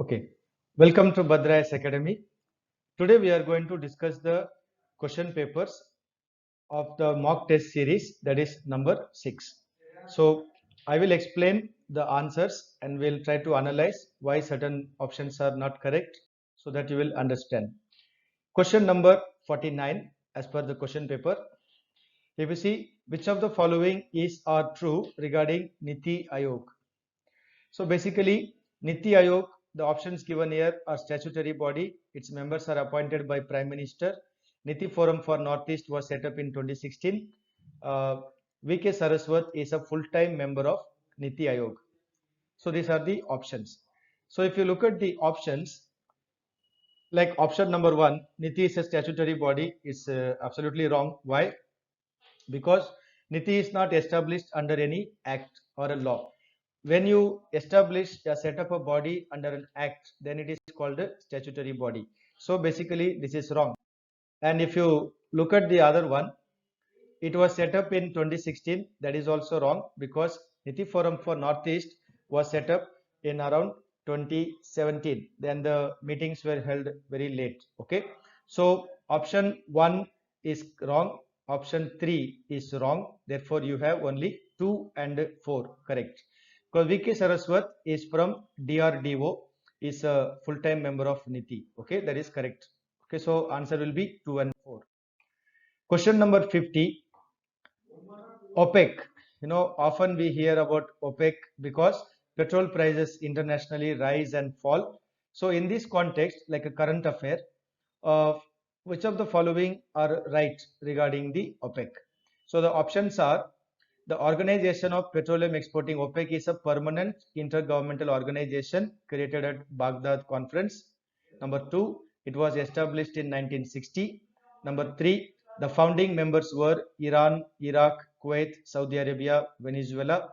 Okay, welcome to Bhadrayas Academy. Today we are going to discuss the question papers of the mock test series, that is number 6. So I will explain the answers and we'll try to analyze why certain options are not correct so that you will understand. Question number 49 as per the question paper. If you see which of the following is or true regarding Niti Aayog. So basically, Niti Aayog, the options given here are statutory body. Its members are appointed by Prime Minister. Niti Forum for Northeast was set up in 2016. VK Saraswat is a full-time member of Niti Aayog. So these are the options. So if you look at the options, like option number 1, Niti is a statutory body, is absolutely wrong. Why? Because Niti is not established under any act or a law. When you establish or set up a body under an act, then it is called a statutory body. So basically, this is wrong. And if you look at the other one, it was set up in 2016. That is also wrong because Niti Forum for Northeast was set up in around 2017. Then the meetings were held very late. Okay. So option 1 is wrong. Option 3 is wrong. Therefore, you have only 2 and 4 correct. Because VK Saraswat is from DRDO, is a full-time member of Niti. Okay, that is correct. Okay, so answer will be 2 and 4. Question number 50. OPEC. Often we hear about OPEC because petrol prices internationally rise and fall. So in this context, like a current affair, uh, which of the following are right regarding the OPEC? So the options are: the Organization of Petroleum Exporting, OPEC, is a permanent intergovernmental organization created at Baghdad Conference. Number 2, it was established in 1960. Number 3, the founding members were Iran, Iraq, Kuwait, Saudi Arabia, Venezuela.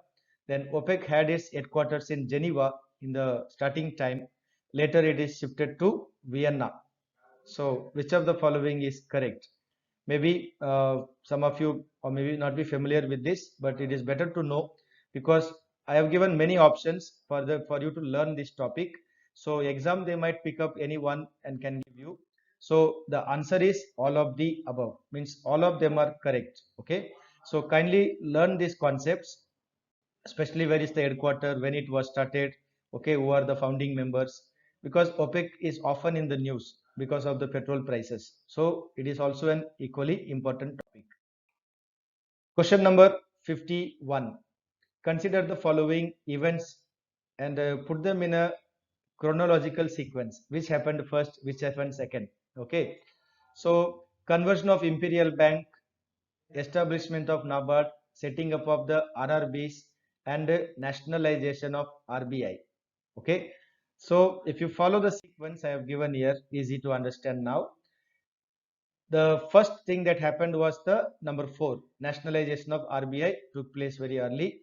Then OPEC had its headquarters in Geneva in the starting time. Later it is shifted to Vienna. So which of the following is correct? Maybe some of you or maybe not be familiar with this, but it is better to know because I have given many options for you to learn this topic. So exam they might pick up any one and can give you. So the answer is all of the above, means all of them are correct. Okay. So kindly learn these concepts, especially where is the headquarter, when it was started, okay, who are the founding members, because OPEC is often in the news because of the petrol prices. So it is also an equally important topic. Question number 51. Consider the following events and put them in a chronological sequence. Which happened first, which happened second. Okay. So conversion of Imperial Bank, establishment of NABARD, setting up of the RRBs, and nationalization of RBI. Okay. So if you follow the sequence I have given here, easy to understand now. The first thing that happened was the number 4, nationalization of RBI took place very early.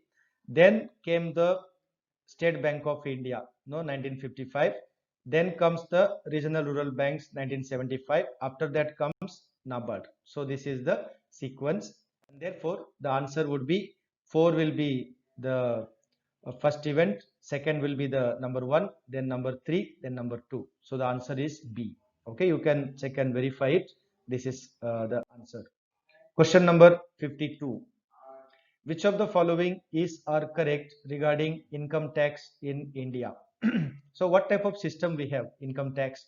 Then came the State Bank of India, no, 1955. Then comes the regional rural banks, 1975. After that comes NABARD. So this is the sequence. And therefore, the answer would be 4 will be the first event, second will be the number 1, then number 3, then number 2. So the answer is B. Okay, you can check and verify it. This is the answer. Question number 52. Which of the following is or correct regarding income tax in India? So what type of system we have income tax?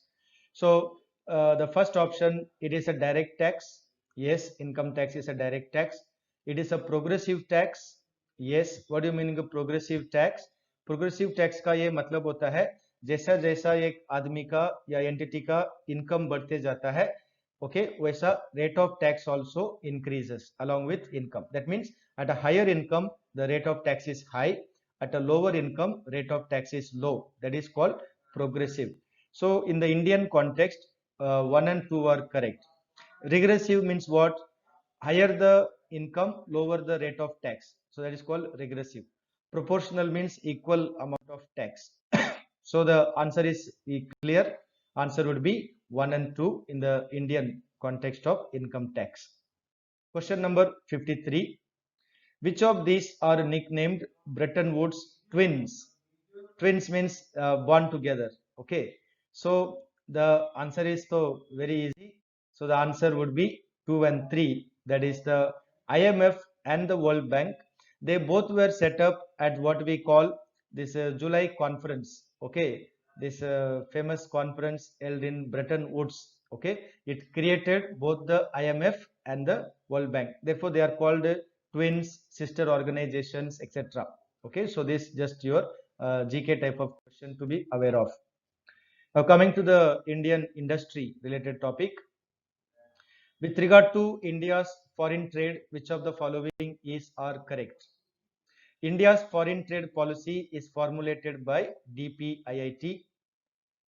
So the first option, it is a direct tax. Yes, income tax is a direct tax. It is a progressive tax. Yes, what do you mean progressive tax? Progressive tax का ये मतलब होता है जैसा जैसा एक आदमी का या एंटिटी का इनकम बढ़ते जाता है, okay, वैसा rate of tax also increases along with income. That means at a higher income, the rate of tax is high. At a lower income, rate of tax is low. That is called progressive. So in the Indian context, 1 and 2 are correct. Regressive means what? Higher the income, lower the rate of tax. So that is called regressive. Proportional means equal amount of tax. So the answer is clear. Answer would be 1 and 2 in the Indian context of income tax. Question number 53. Which of these are nicknamed Bretton Woods twins? twins means born together. Okay, so the answer is so very easy. So the answer would be 2 and 3. That is the IMF and the World Bank. They both were set up at what we call this July conference. Okay, this famous conference held in Bretton Woods. Okay, it created both the IMF and the World Bank. Therefore, they are called twins, sister organizations, etc. Okay, so this just your GK type of question to be aware of. Now coming to the Indian industry related topic. With regard to India's foreign trade, which of the following is or correct? India's foreign trade policy is formulated by DPIIT,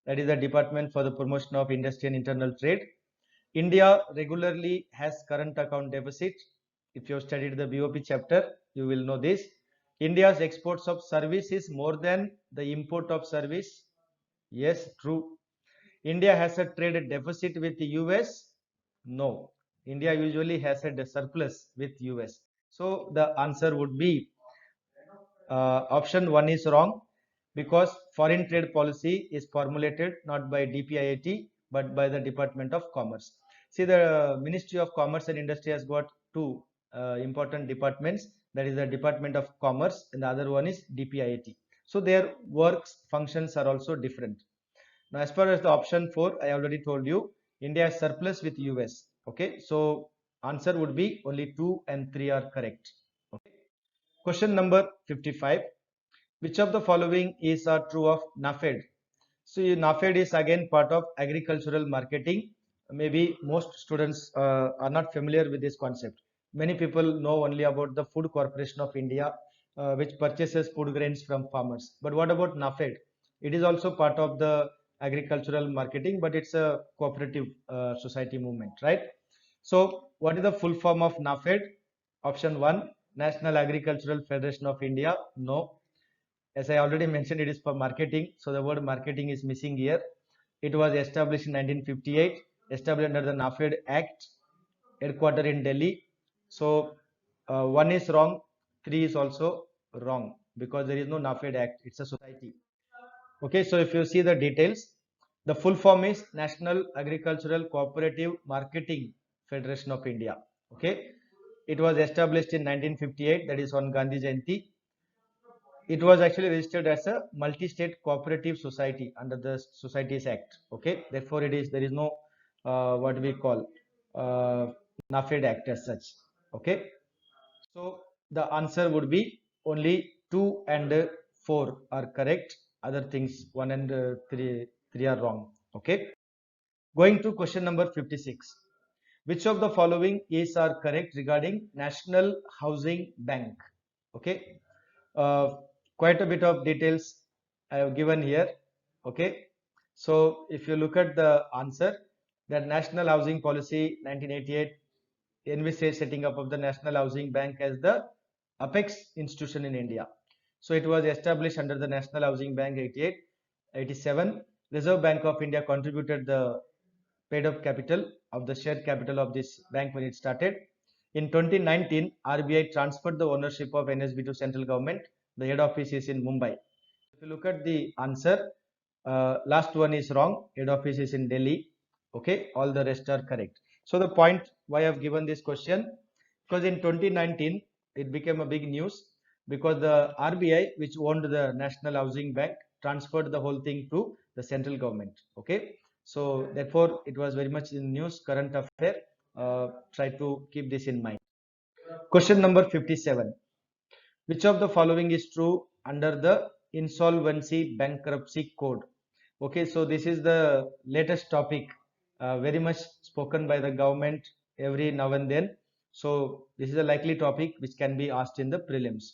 that is the Department for the Promotion of Industry and Internal Trade. India regularly has current account deficit. If you have studied the BOP chapter, you will know this. India's exports of service is more than the import of service. Yes, true. India has a trade deficit with the US. No. India usually has a surplus with US. So the answer would be option 1 is wrong, because foreign trade policy is formulated not by DPIIT but by the Department of Commerce. See, the Ministry of Commerce and Industry has got two important departments, that is the Department of Commerce and the other one is DPIIT. So their works functions are also different. Now as far as the option 4, I already told you, India has surplus with US. Okay, so answer would be only 2 and 3 are correct. Okay. Question number 55. Which of the following is true of NAFED? So NAFED is again part of agricultural marketing. Maybe most students are not familiar with this concept. Many people know only about the Food Corporation of India, which purchases food grains from farmers. But what about NAFED? It is also part of the agricultural marketing, but it's a cooperative society movement, right? So what is the full form of NAFED? Option 1, National Agricultural Federation of India. No. As I already mentioned, it is for marketing. So the word marketing is missing here. It was established in 1958, established under the NAFED Act, headquartered in Delhi. So 1 is wrong, 3 is also wrong, because there is no NAFED Act. It's a society. Okay, so if you see the details, the full form is National Agricultural Cooperative Marketing Federation of India. Okay, it was established in 1958, that is on Gandhi Jayanti. It was actually registered as a multi-state cooperative society under the Societies Act. Okay, therefore there is no what we call NAFED Act as such. Okay, so the answer would be only 2 and 4 are correct. Other things 1 and 3 are wrong. Okay, going to question number 56. Which of the following is are correct regarding National Housing Bank? Okay, uh, quite a bit of details I have given here. Okay, so if you look at the answer, that National Housing Policy 1988 envisaged setting up of the National Housing Bank as the apex institution in India. So it was established under the National Housing Bank 88, 87. Reserve Bank of India contributed the paid up capital of the share capital of this bank when it started. In 2019, RBI transferred the ownership of NSB to central government. The head office is in Mumbai. If you look at the answer, last one is wrong. Head office is in Delhi. Okay, all the rest are correct. So the point why I have given this question, because in 2019 it became a big news because the RBI, which owned the National Housing Bank, transferred the whole thing to the central government. Okay, so therefore it was very much in news, current affair. Try to keep this in mind. Question number 57. Which of the following is true under the Insolvency Bankruptcy Code? Okay, so this is the latest topic, very much spoken by the government every now and then. So this is a likely topic which can be asked in the prelims.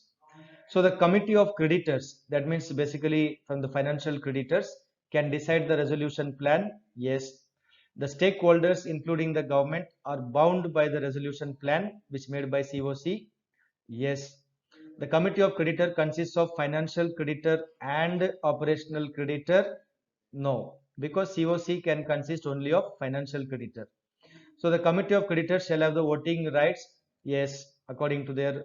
So the committee of creditors, that means basically from the financial creditors, can decide the resolution plan. Yes. The stakeholders, including the government, are bound by the resolution plan which made by COC. Yes. The committee of creditor consists of financial creditor and operational creditor. No, because COC can consist only of financial creditor. So the committee of creditors shall have the voting rights. Yes, according to their.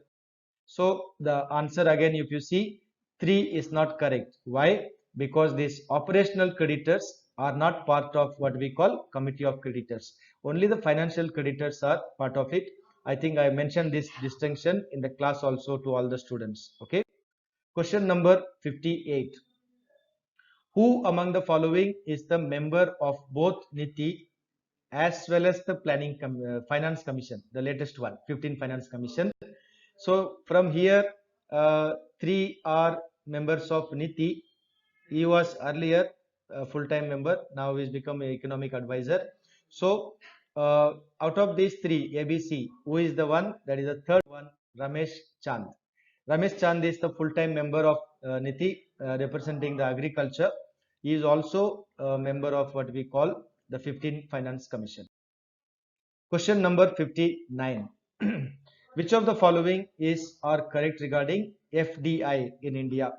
So the answer again, if you see, 3 is not correct. Why? Because these operational creditors are not part of what we call committee of creditors. Only the financial creditors are part of it. I think I mentioned this distinction in the class also to all the students. Okay. Question number 58. Who among the following is the member of both NITI as well as the Finance Commission, the latest one, 15 Finance Commission? So from here, three are members of NITI. He was earlier a full-time member. Now he's become an economic advisor. So out of these three, ABC, who is the one? That is the third one, Ramesh Chand. Ramesh Chand is the full-time member of NITI, representing the agriculture. He is also a member of what we call the 15 Finance Commission. Question number 59. Which of the following is or correct regarding FDI in India?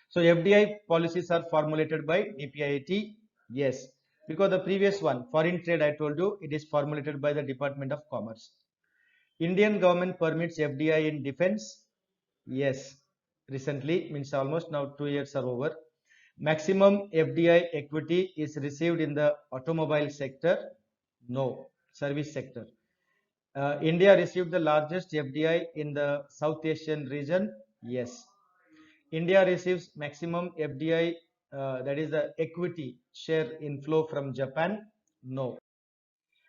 So FDI policies are formulated by DPIIT. Yes, because the previous one, foreign trade, I told you, it is formulated by the Department of Commerce. Indian government permits FDI in defense. Yes, recently, means almost now 2 years are over. Maximum FDI equity is received in the automobile sector. No, service sector. India received the largest FDI in the South Asian region. Yes. India receives maximum FDI, that is the equity share inflow from Japan. No.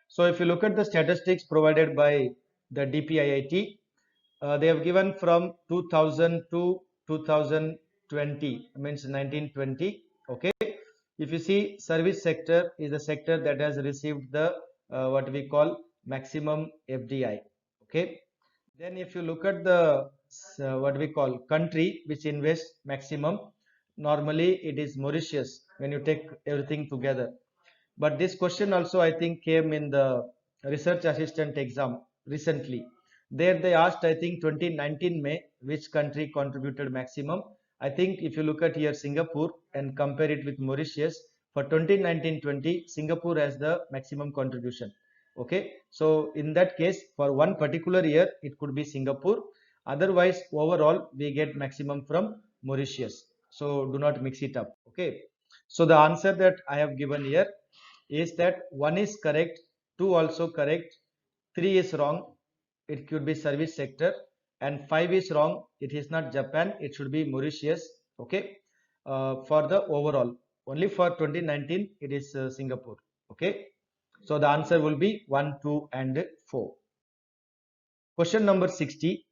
So if you look at the statistics provided by the DPIIT, they have given from 2000 to 2020, means 1920. Okay. If you see, service sector is the sector that has received the what we call maximum FDI. Okay. Then if you look at the what we call country which invests maximum, normally it is Mauritius when you take everything together. But this question also I think came in the research assistant exam recently. There they asked, I think 2019 May, which country contributed maximum. I think if you look at here Singapore and compare it with Mauritius, for 2019-20, Singapore has the maximum contribution. Okay, so in that case, for one particular year, it could be Singapore. Otherwise, overall, we get maximum from Mauritius. So do not mix it up. Okay, so the answer that I have given here is that 1 is correct, 2 also correct, 3 is wrong, it could be service sector, and 5 is wrong, it is not Japan, it should be Mauritius. Okay, for the overall, only for 2019 it is Singapore. Okay, so the answer will be 1, 2 and 4. Question number 60.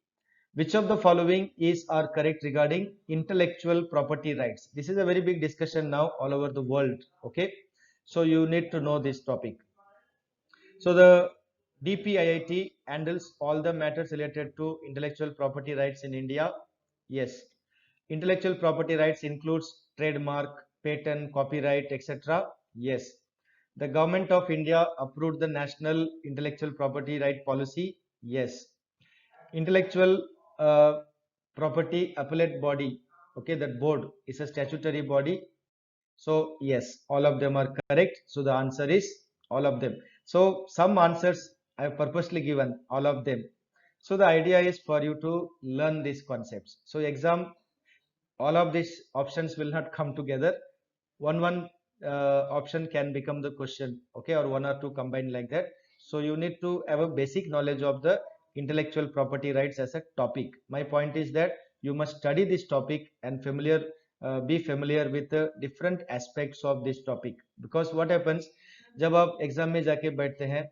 Which of the following is or correct regarding intellectual property rights? This is a very big discussion now all over the world. Okay, so you need to know this topic. So the DPIIT handles all the matters related to intellectual property rights in India. Yes, intellectual property rights includes trademark, patent, copyright, etc. Yes, the government of India approved the national intellectual property right policy. Yes, intellectual property appellate body. Okay, that board is a statutory body. So yes, all of them are correct. So the answer is all of them. So some answers I have purposely given all of them. So the idea is for you to learn these concepts. So exam, all of these options will not come together. One option can become the question. Okay, or one or two combined like that. So you need to have a basic knowledge of the intellectual property rights as a topic. My point is that you must study this topic and be familiar with the different aspects of this topic. Because what happens, जब आप exam में जाके बैठते हैं,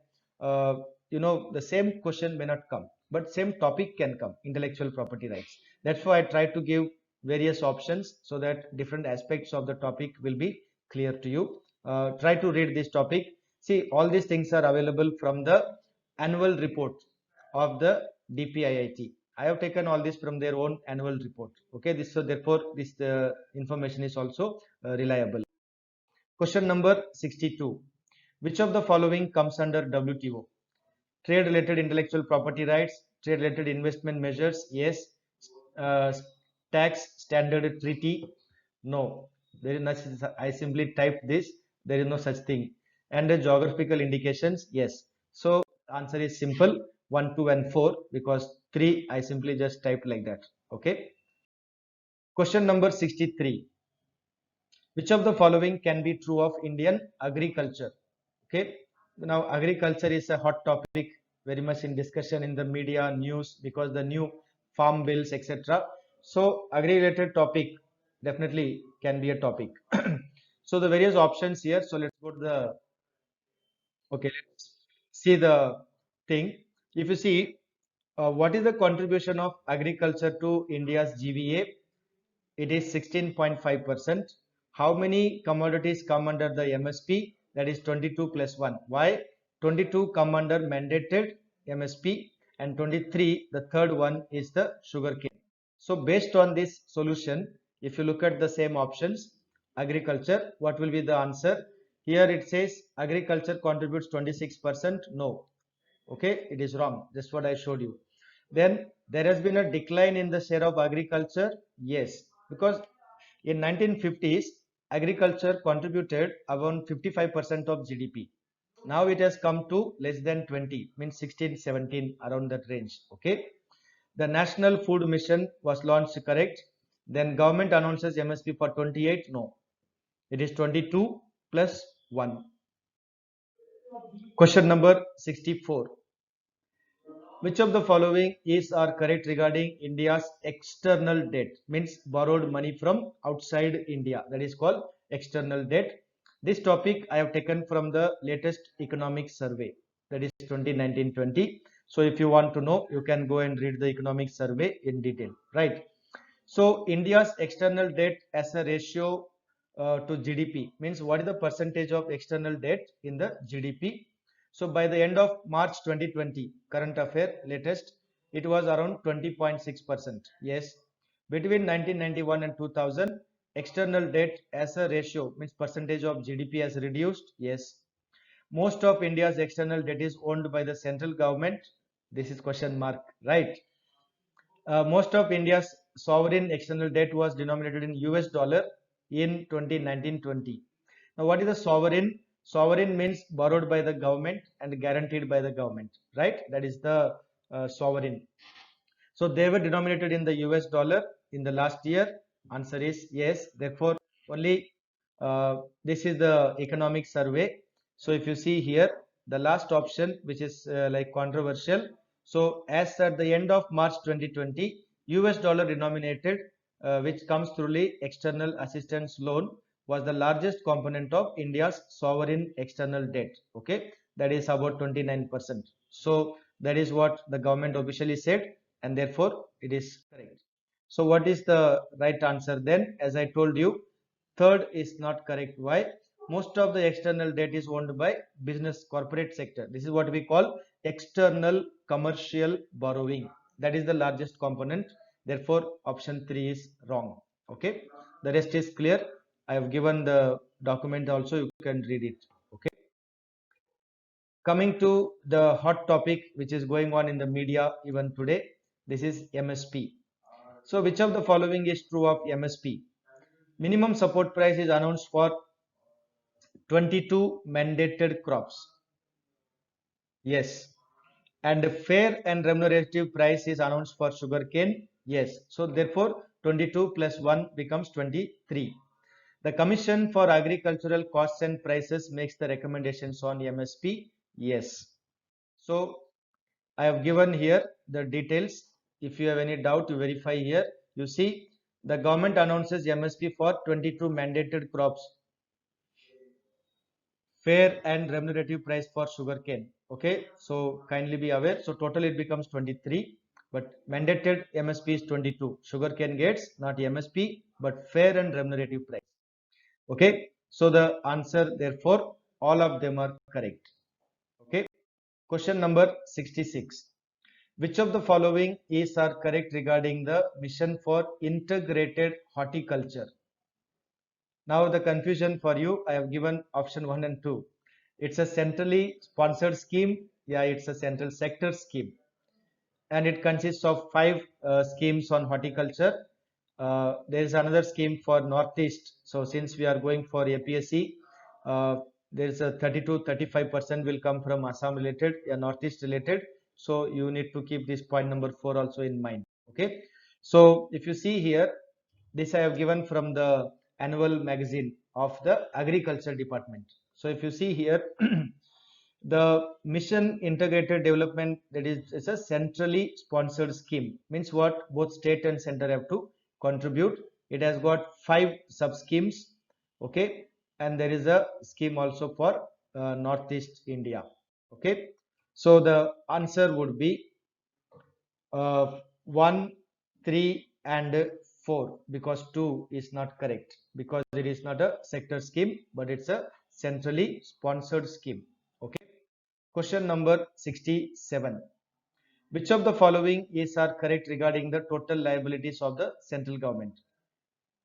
you know, the same question may not come, but same topic can come, intellectual property rights. That's why I try to give various options so that different aspects of the topic will be clear to you. Try to read this topic. See, all these things are available from the annual report of the DPIIT. I have taken all this from their own annual report. Okay, this, so therefore this information is also reliable. Question number 62. Which of the following comes under WTO? Trade related intellectual property rights, trade related investment measures? Yes. uh, Tax standard treaty? No, there is nothing. I simply typed this, there is no such thing. And the geographical indications? Yes. So answer is simple, 1, 2 and 4, because 3 I simply just typed like that. Okay. Question number 63. Which of the following can be true of Indian agriculture? Okay. Now agriculture is a hot topic, very much in discussion in the media, news, because the new farm bills, etc. So agri-related topic definitely can be a topic. So the various options here. So let's go to the, okay, let's see the thing. If you see, what is the contribution of agriculture to India's GVA? It is 16.5%. How many commodities come under the MSP? That is 22 plus 1. Why? 22 come under mandated MSP and 23, the third one is the sugarcane. So based on this solution, if you look at the same options, agriculture, what will be the answer? Here it says agriculture contributes 26%. No. Okay, it is wrong. That's what I showed you. Then there has been a decline in the share of agriculture. Yes, because in 1950s, agriculture contributed around 55% of GDP. Now it has come to less than 20, means 16, 17, around that range. Okay. The National Food Mission was launched, correct. Then government announces MSP for 28. No, it is 22 plus 1. Question number 64. Which of the following is or correct regarding India's external debt? Means borrowed money from outside India. That is called external debt. This topic I have taken from the latest economic survey. That is 2019-20. So if you want to know, you can go and read the economic survey in detail. Right. So India's external debt as a ratio to GDP means what is the percentage of external debt in the GDP? So by the end of March 2020, current affair latest, it was around 20.6%. Yes. Between 1991 and 2000, external debt as a ratio means percentage of GDP has reduced. Yes. Most of India's external debt is owned by the central government. This is question mark, right? Most of India's sovereign external debt was denominated in US dollar in 2019-20. Now, what is the sovereign? Sovereign means borrowed by the government and guaranteed by the government, right? That is the sovereign. So they were denominated in the US dollar in the last year. Answer is yes. Therefore, only this is the economic survey. So if you see here, the last option, which is like controversial. So as at the end of March 2020, US dollar denominated, which comes through the external assistance loan, was the largest component of India's sovereign external debt. Okay, that is about 29%. So that is what the government officially said, and therefore it is correct. So what is the right answer then? As I told you, third is not correct. Why? Most of the external debt is owned by business corporate sector. This is what we call external commercial borrowing. That is the largest component. Therefore, option 3 is wrong. Okay. The rest is clear. I have given the document also. You can read it. Okay. Coming to the hot topic which is going on in the media even today. This is MSP. So which of the following is true of MSP? Minimum support price is announced for 22 mandated crops. Yes. And fair and remunerative price is announced for sugarcane. Yes. So therefore 22 plus 1 becomes 23. The Commission for Agricultural Costs and Prices makes the recommendations on MSP. Yes. So I have given here the details. If you have any doubt, you verify here. You see, the government announces MSP for 22 mandated crops, fair and remunerative price for sugarcane. Okay, so kindly be aware. So total it becomes 23, but mandated MSP is 22. Sugarcane gets not MSP but fair and remunerative price. Okay, so the answer therefore all of them are correct. Okay, question number 66. Which of the following is are correct regarding the mission for integrated horticulture? Now the confusion for you, I have given option 1 and 2. It's a centrally sponsored scheme. Yeah, it's a central sector scheme. And it consists of 5 schemes on horticulture. There is another scheme for Northeast. So since we are going for APSC, there is a 30 to 35% will come from Assam related, Northeast related. So you need to keep this point number 4 also in mind. Okay. So if you see here, This I have given from the annual magazine of the Agriculture Department. So if you see here, the mission integrated development, that is a centrally sponsored scheme, means what both state and center have to contribute. It has got 5 sub schemes, okay, and there is a scheme also for Northeast India, okay. So the answer would be 1, 3 and 4, because 2 is not correct, because it is not a sector scheme but it's a centrally sponsored scheme, okay. Question number 67. Which of the following is are correct regarding the total liabilities of the central government?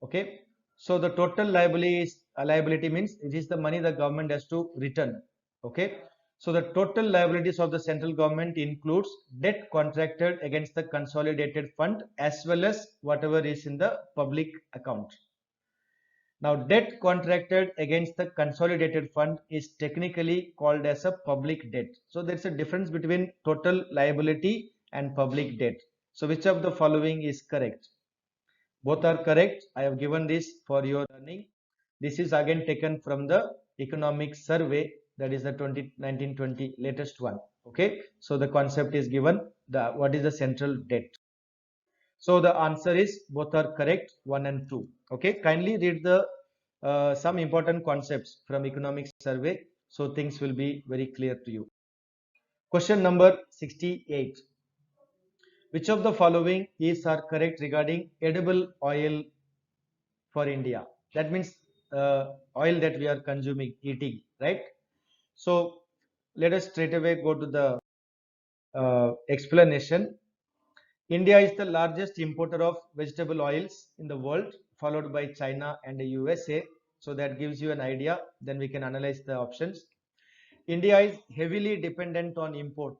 Okay. So the total liability means it is the money the government has to return. Okay. So the total liabilities of the central government includes debt contracted against the consolidated fund as well as whatever is in the public account. Now, debt contracted against the consolidated fund is technically called as a public debt. So, there is a difference between total liability and public debt. So, which of the following is correct? Both are correct. I have given this for your learning. This is again taken from the economic survey, that is the 1920 latest one. Okay. So, the concept is given, the what is the central debt. So the answer is both are correct, 1 and 2. Okay, kindly read the some important concepts from economic survey, so things will be very clear to you. Question number 68. Which of the following is are correct regarding edible oil for India? That means oil that we are consuming, eating, right? So let us straight away go to the explanation. India is the largest importer of vegetable oils in the world, followed by China and the USA. So that gives you an idea. Then we can analyze the options. India is heavily dependent on import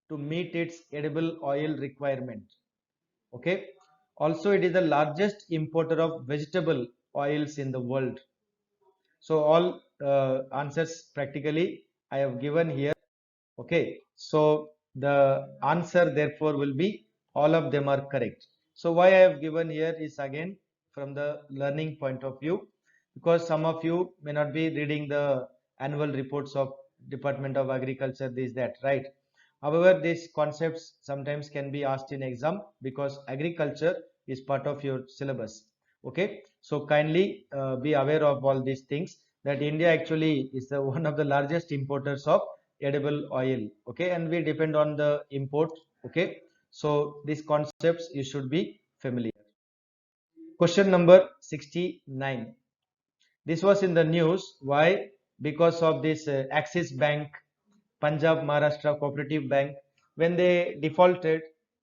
to meet its edible oil requirement. Okay. Also, it is the largest importer of vegetable oils in the world. So all answers practically I have given here. Okay, so the answer therefore will be all of them are correct. So why I have given here is again from the learning point of view, because some of you may not be reading the annual reports of Department of Agriculture, this that, right? However, these concepts sometimes can be asked in exam because agriculture is part of your syllabus. Okay, so kindly be aware of all these things, that India actually is the one of the largest importers of edible oil. Okay, and we depend on the import. Okay, so these concepts you should be familiar. Question number 69. This was in the news. Why? Because of this Axis Bank, Punjab Maharashtra Cooperative Bank, when they defaulted,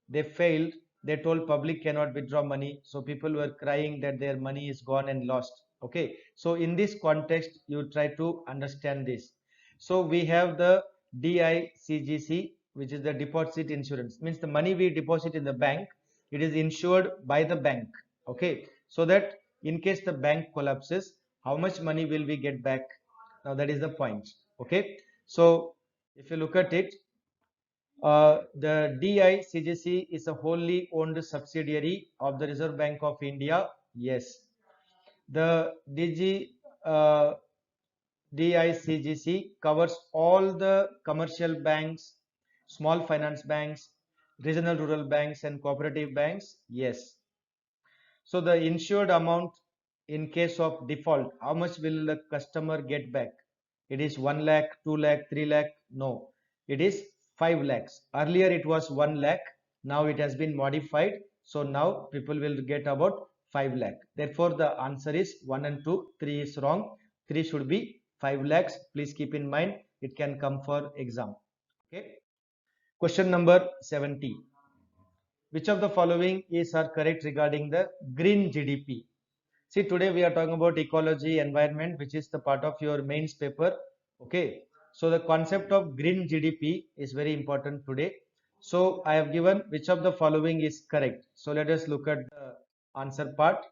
they failed. They told public cannot withdraw money, so people were crying that their money is gone and lost. Okay, so in this context, you try to understand this. So we have the DICGC, which is the deposit insurance. Means the money we deposit in the bank, it is insured by the bank. Okay, so that in case the bank collapses, how much money will we get back? Now that is the point. Okay, so if you look at it, the DICGC is a wholly owned subsidiary of the Reserve Bank of India. Yes, the DICGC covers all the commercial banks, small finance banks, regional rural banks, and cooperative banks. Yes. So the insured amount in case of default, how much will the customer get back? It is 1 lakh, 2 lakh, 3 lakh? No, it is 5 lakhs. Earlier it was 1 lakh. Now it has been modified. So now people will get about 5 lakh. Therefore the answer is 1 and 2. 3 is wrong. 3 should be 5 lakhs. Please keep in mind, it can come for exam. Okay. Question number 70. Which of the following is are correct regarding the green GDP? See, today we are talking about ecology, environment, which is the part of your mains paper. Okay. So the concept of green GDP is very important today. So I have given which of the following is correct. So let us look at the answer part.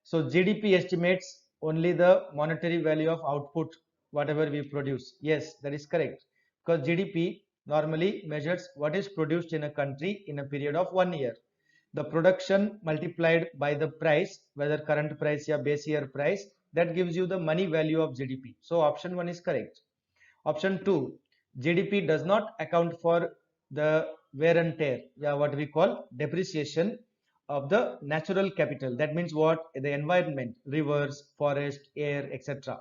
So GDP estimates only the monetary value of output, whatever we produce. Yes, that is correct. Because GDP normally measures what is produced in a country in a period of 1 year. the production multiplied by the price, whether current price or base year price, that gives you the money value of GDP. So option 1 is correct. Option 2, GDP does not account for the wear and tear, yeah, what we call depreciation of the natural capital. That means what? The environment, rivers, forest, air, etc.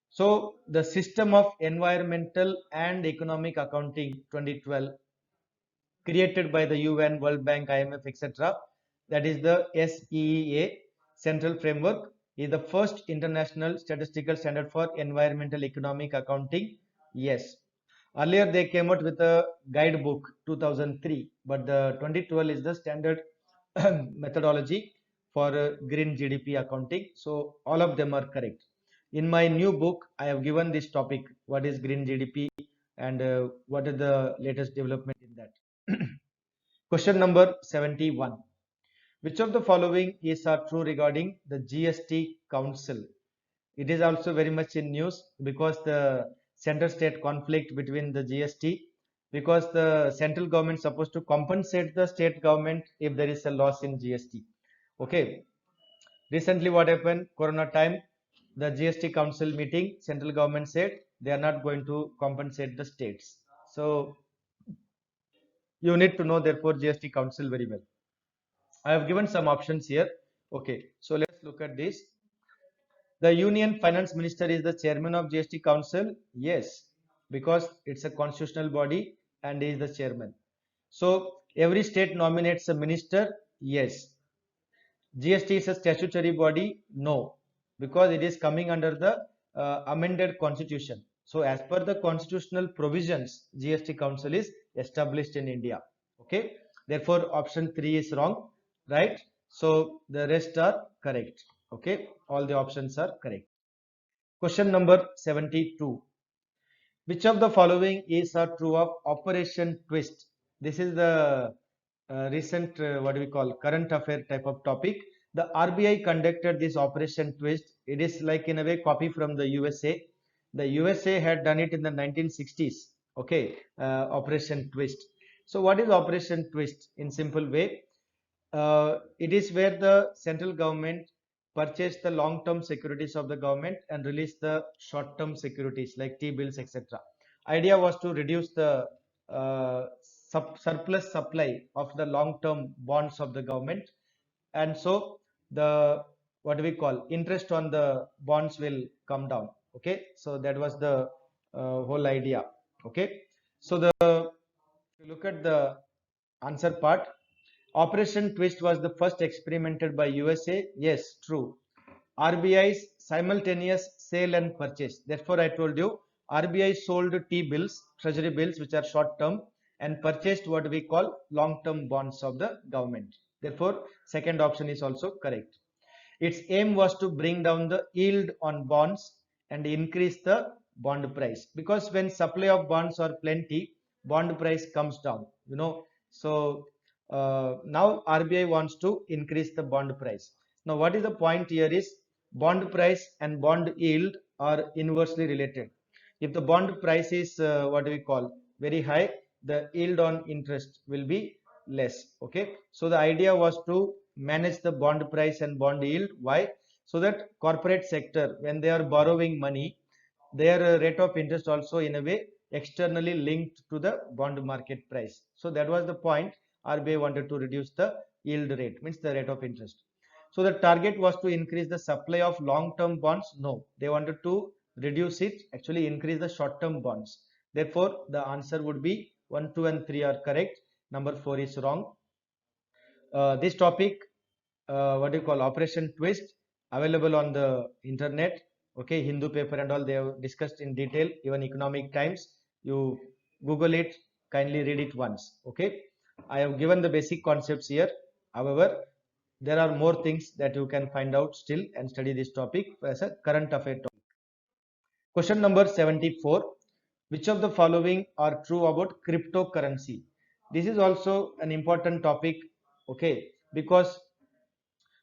So the system of environmental and economic accounting 2012 created by the UN, World Bank, IMF, etc. That is the SEEA Central Framework is the first international statistical standard for environmental economic accounting. Yes. Earlier they came out with a guidebook 2003, but the 2012 is the standard methodology for green GDP accounting. So all of them are correct. In my new book, I have given this topic, what is green GDP and what is the latest development in that. Question number 71. Which of the following is true regarding the GST Council? It is also very much in news because the center-state conflict between the GST, because the central government is supposed to compensate the state government if there is a loss in GST. Okay. Recently what happened? Corona time, the GST Council meeting, central government said they are not going to compensate the states. So you need to know therefore GST Council very well. I have given some options here. Okay, so let's look at this. The Union Finance Minister is the chairman of GST Council. Yes, because it's a constitutional body and he is the chairman. So every state nominates a minister. Yes. GST is a statutory body. No, because it is coming under the amended constitution. So as per the constitutional provisions, GST Council is established in India. Okay. Therefore, option 3 is wrong, right? So the rest are correct. Okay. All the options are correct. Question number 72. Which of the following is true of Operation Twist? This is the recent, what do we call, current affair type of topic. The RBI conducted this Operation Twist. It is like in a way copy from the USA. The USA had done it in the 1960s. Okay, Operation Twist. So what is Operation Twist? In simple way, it is where the central government purchase the long-term securities of the government and release the short-term securities like T-bills, etc. Idea was to reduce the surplus supply of the long-term bonds of the government, and so the what do we call interest on the bonds will come down. Okay, so that was the whole idea. Okay, so the if you look at the answer part, Operation Twist was the first experimented by USA. Yes, true. RBI's simultaneous sale and purchase. Therefore, I told you RBI sold T-bills, treasury bills, which are short term, and purchased what we call long-term bonds of the government. Therefore, second option is also correct. Its aim was to bring down the yield on bonds and increase the bond price, because when supply of bonds are plenty, bond price comes down. So now RBI wants to increase the bond price. Now, what is the point here is bond price and bond yield are inversely related. If the bond price is what do we call very high, the yield on interest will be less. Okay, so the idea was to manage the bond price and bond yield. Why? So that corporate sector, when they are borrowing money, their rate of interest also in a way externally linked to the bond market price. So that was the point. RBI wanted to reduce the yield rate, means the rate of interest. So the target was to increase the supply of long-term bonds. No, they wanted to reduce it, actually increase the short-term bonds. Therefore, the answer would be 1, 2 and 3 are correct. Number 4 is wrong. This topic, what do you call, Operation Twist, available on the internet. Okay, Hindu paper and all, they have discussed in detail. Even Economic Times, you Google it, kindly read it once. Okay, I have given the basic concepts here. However, there are more things that you can find out still and study this topic as a current affair topic. Question number 74. Which of the following are true about cryptocurrency? This is also an important topic. Okay, because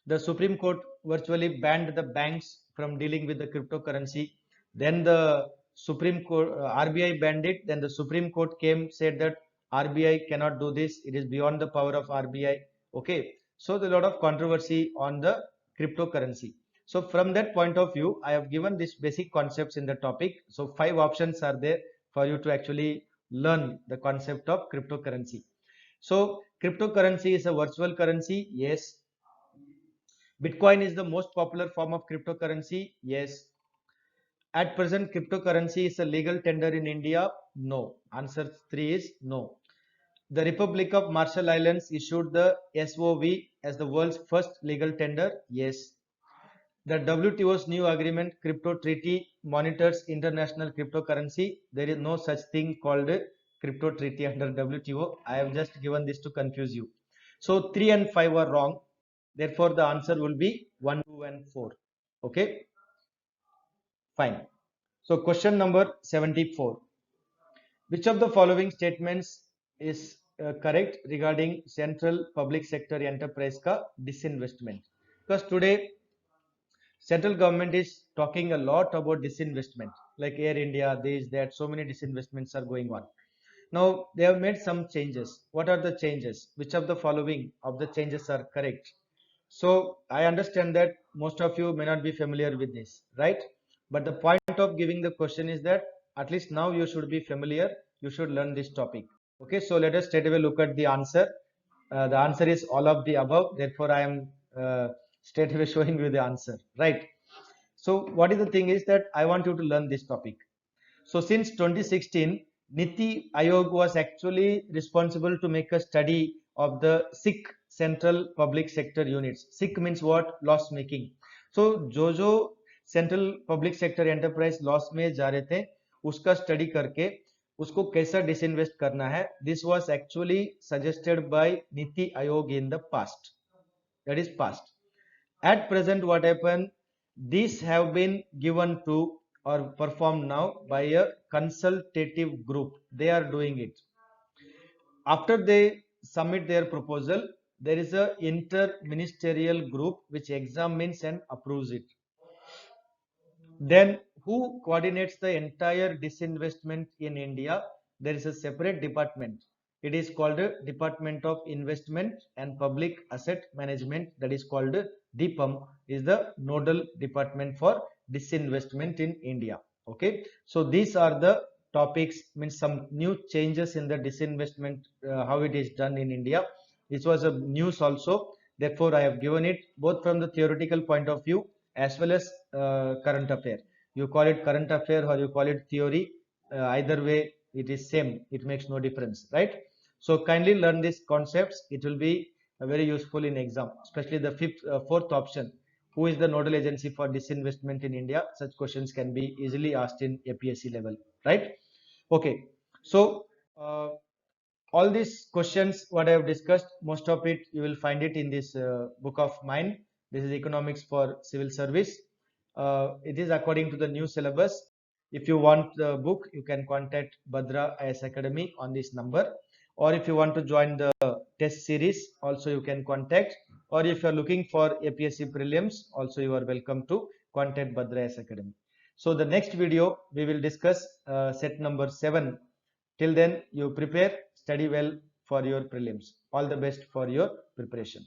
the Supreme Court virtually banned the banks from dealing with the cryptocurrency. Then the Supreme Court, RBI banned it. Then the Supreme Court said that RBI cannot do this. It is beyond the power of RBI. Okay, so there's a lot of controversy on the cryptocurrency. So from that point of view, I have given these basic concepts in the topic. So 5 options are there for you to actually learn the concept of cryptocurrency. So cryptocurrency is a virtual currency. Yes. Bitcoin is the most popular form of cryptocurrency. Yes. At present, cryptocurrency is a legal tender in India. No. Answer 3 is no. The Republic of Marshall Islands issued the SOV as the world's first legal tender. Yes. The WTO's new agreement, Crypto Treaty, monitors international cryptocurrency. There is no such thing called a crypto treaty under WTO. I have just given this to confuse you. So 3 and 5 are wrong. Therefore, the answer will be 1, 2, and 4. Okay, fine. So question number 74. Which of the following statements is correct regarding central public sector enterprise ka disinvestment? Because today central government is talking a lot about disinvestment, like Air India, this, that, so many disinvestments are going on. Now they have made some changes. What are the changes? Which of the following of the changes are correct? So I understand that most of you may not be familiar with this, right? But the point of giving the question is that at least now you should be familiar, you should learn this topic. Okay, so let us straight away look at the answer. The answer is all of the above. Therefore, I am straight away showing you the answer, right? So what is the thing is that I want you to learn this topic. So since 2016, Niti Aayog was actually responsible to make a study of the sick central public sector units. Sick means what? Loss making. So जो central public sector enterprise loss में जा रहे थे उसका study करके उसको कैसा disinvest करना है this was actually suggested by NITI Aayog in the past that is past at present what happened these have been given to or performed now by a consultative group they are doing it after they submit their proposal there is a inter-ministerial group which examines and approves it then who coordinates the entire disinvestment in India? There is a separate department. It is called Department of Investment and Public Asset Management. That is called DIPAM. Is the nodal department for disinvestment in India. Okay. So these are the topics. Means some new changes in the disinvestment. How it is done in India. This was a news also. Therefore, I have given it both from the theoretical point of view as well as current affair. You call it current affair or you call it theory, either way it is same, it makes no difference, right? So kindly learn these concepts, it will be very useful in exam, especially the fourth option. Who is the nodal agency for disinvestment in India? Such questions can be easily asked in APSC level, right? Okay, so all these questions what I have discussed, most of it you will find it in this book of mine. This is economics for civil service. It is according to the new syllabus. If you want the book, you can contact Bhadra IS Academy on this number. Or if you want to join the test series, also you can contact. Or if you are looking for APSC prelims, also you are welcome to contact Bhadra IS Academy. So the next video we will discuss set number 7. Till then, you prepare, study well for your prelims. All the best for your preparation.